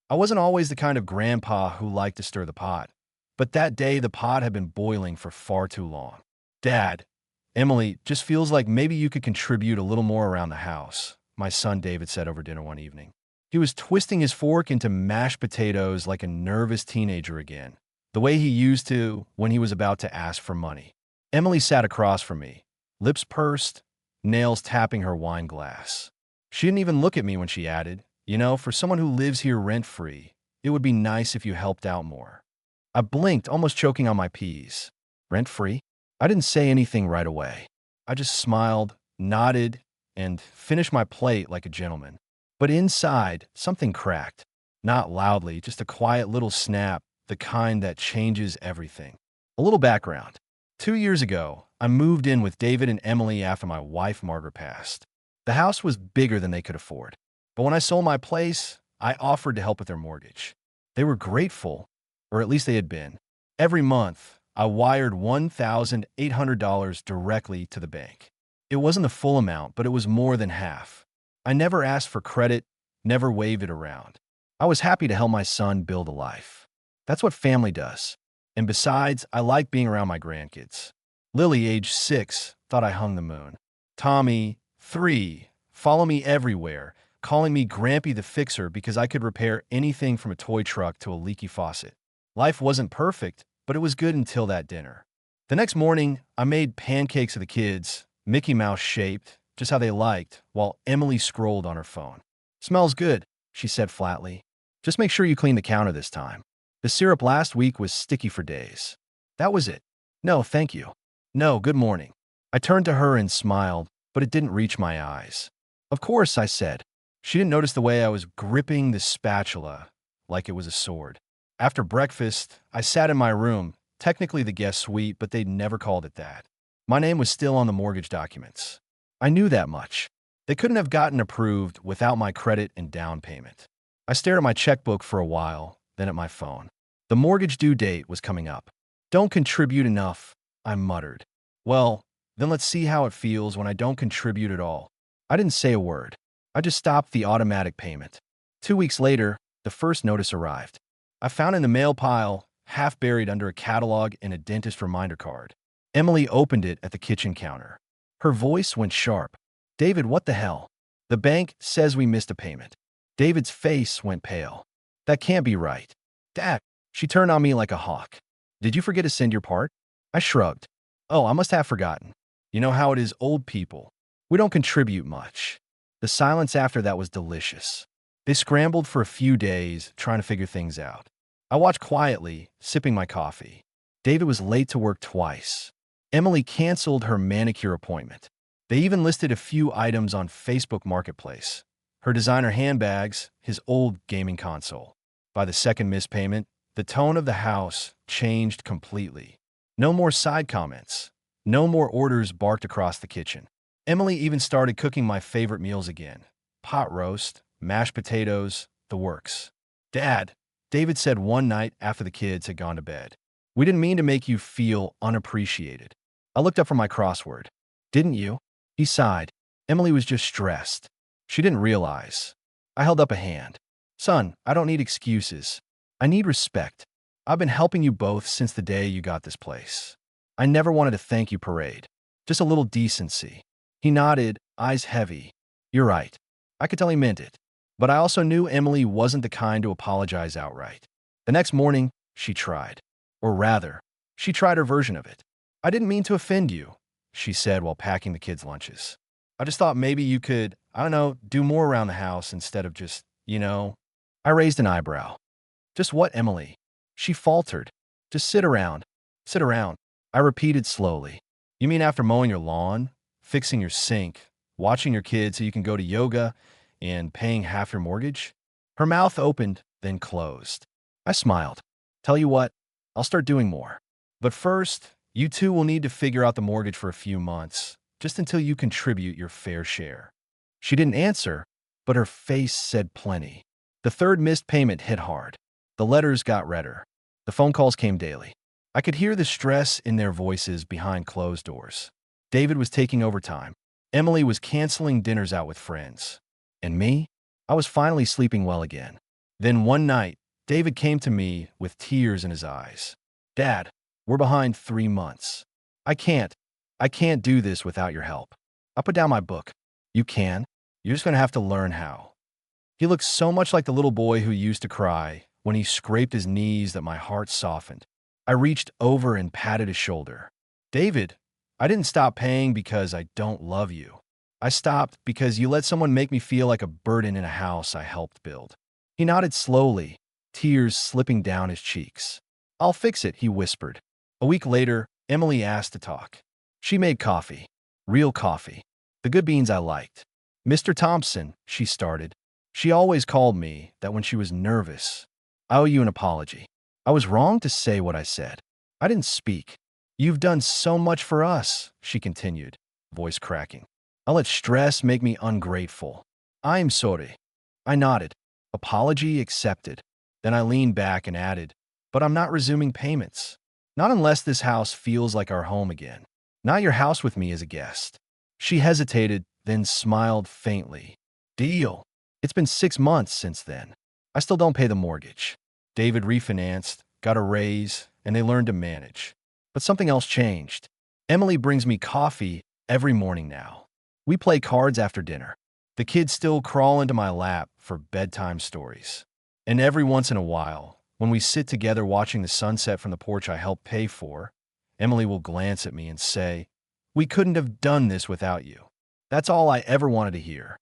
I wasn't always the kind of grandpa who liked to stir the pot, but that day the pot had been boiling for far too long. Dad, Emily, just feels like maybe you could contribute a little more around the house, my son David said over dinner one evening. He was twisting his fork into mashed potatoes like a nervous teenager again, the way he used to when he was about to ask for money. Emily sat across from me, lips pursed, nails tapping her wine glass. She didn't even look at me when she added, "You know, for someone who lives here rent-free, it would be nice if you helped out more." I blinked, almost choking on my peas. Rent-free? I didn't say anything right away. I just smiled, nodded, and finished my plate like a gentleman. But inside, something cracked. Not loudly, just a quiet little snap, the kind that changes everything. A little background. 2 years ago, I moved in with David and Emily after my wife Margaret passed. The house was bigger than they could afford. But when I sold my place, I offered to help with their mortgage. They were grateful, or at least they had been. Every month, I wired $1,800 directly to the bank. It wasn't the full amount, but it was more than half. I never asked for credit, never waved it around. I was happy to help my son build a life. That's what family does. And besides, I like being around my grandkids. Lily, age 6, thought I hung the moon. Tommy, 3, follow me everywhere, calling me Grampy the Fixer because I could repair anything from a toy truck to a leaky faucet. Life wasn't perfect, but it was good until that dinner. The next morning, I made pancakes for the kids, Mickey Mouse shaped, just how they liked, while Emily scrolled on her phone. "Smells good," she said flatly. "Just make sure you clean the counter this time. The syrup last week was sticky for days." That was it. "No, thank you." "No, good morning." I turned to her and smiled, but it didn't reach my eyes. "Of course," I said. She didn't notice the way I was gripping the spatula like it was a sword. After breakfast, I sat in my room, technically the guest suite, but they'd never called it that. My name was still on the mortgage documents. I knew that much. They couldn't have gotten approved without my credit and down payment. I stared at my checkbook for a while, then at my phone. The mortgage due date was coming up. "Don't contribute enough," I muttered. "Well, then let's see how it feels when I don't contribute at all." I didn't say a word. I just stopped the automatic payment. 2 weeks later, the first notice arrived. I found it in the mail pile, half buried under a catalog and a dentist reminder card. Emily opened it at the kitchen counter. Her voice went sharp. "David, what the hell? The bank says we missed a payment." David's face went pale. "That can't be right." "Dad," she turned on me like a hawk. "Did you forget to send your part?" I shrugged. "Oh, I must have forgotten. You know how it is, old people. We don't contribute much." The silence after that was delicious. They scrambled for a few days, trying to figure things out. I watched quietly, sipping my coffee. David was late to work twice. Emily canceled her manicure appointment. They even listed a few items on Facebook Marketplace. Her designer handbags, his old gaming console. By the second missed payment, the tone of the house changed completely. No more side comments. No more orders barked across the kitchen. Emily even started cooking my favorite meals again. Pot roast, mashed potatoes, the works. "Dad," David said one night after the kids had gone to bed, "we didn't mean to make you feel unappreciated." I looked up from my crossword. "Didn't you?" He sighed. Emily was just stressed. She didn't realize. I held up a hand. "Son, I don't need excuses. I need respect. I've been helping you both since the day you got this place. I never wanted a thank you parade. Just a little decency." He nodded, eyes heavy. "You're right." I could tell he meant it. But I also knew Emily wasn't the kind to apologize outright. The next morning, she tried. Or rather, she tried her version of it. "I didn't mean to offend you," she said while packing the kids' lunches. "I just thought maybe you could, I don't know, do more around the house instead of just, you know." I raised an eyebrow. "Just what, Emily?" She faltered. "Just sit around. Sit around." I repeated slowly. "You mean after mowing your lawn, fixing your sink, watching your kids so you can go to yoga, and paying half your mortgage?" Her mouth opened, then closed. I smiled. "Tell you what, I'll start doing more. But first, you two will need to figure out the mortgage for a few months, just until you contribute your fair share." She didn't answer, but her face said plenty. The third missed payment hit hard. The letters got redder. The phone calls came daily. I could hear the stress in their voices behind closed doors. David was taking overtime. Emily was canceling dinners out with friends. And me? I was finally sleeping well again. Then one night, David came to me with tears in his eyes. Dad, we're behind 3 months. I can't. I can't do this without your help. I put down my book. You can. You're just going to have to learn how. He looked so much like the little boy who used to cry when he scraped his knees that my heart softened. I reached over and patted his shoulder. David, I didn't stop paying because I don't love you. I stopped because you let someone make me feel like a burden in a house I helped build. He nodded slowly, tears slipping down his cheeks. I'll fix it, he whispered. A week later, Emily asked to talk. She made coffee. Real coffee. The good beans I liked. Mr. Thompson, she started. She always called me that when she was nervous. I owe you an apology. I was wrong to say what I said. I didn't speak. You've done so much for us, she continued, voice cracking. I let stress make me ungrateful. I'm sorry. I nodded. Apology accepted. Then I leaned back and added, but I'm not resuming payments. Not unless this house feels like our home again. Not your house with me as a guest. She hesitated, then smiled faintly. Deal. It's been 6 months since then. I still don't pay the mortgage. David refinanced, got a raise, and they learned to manage. But something else changed. Emily brings me coffee every morning now. We play cards after dinner. The kids still crawl into my lap for bedtime stories. And every once in a while, when we sit together watching the sunset from the porch I helped pay for, Emily will glance at me and say, "We couldn't have done this without you." That's all I ever wanted to hear.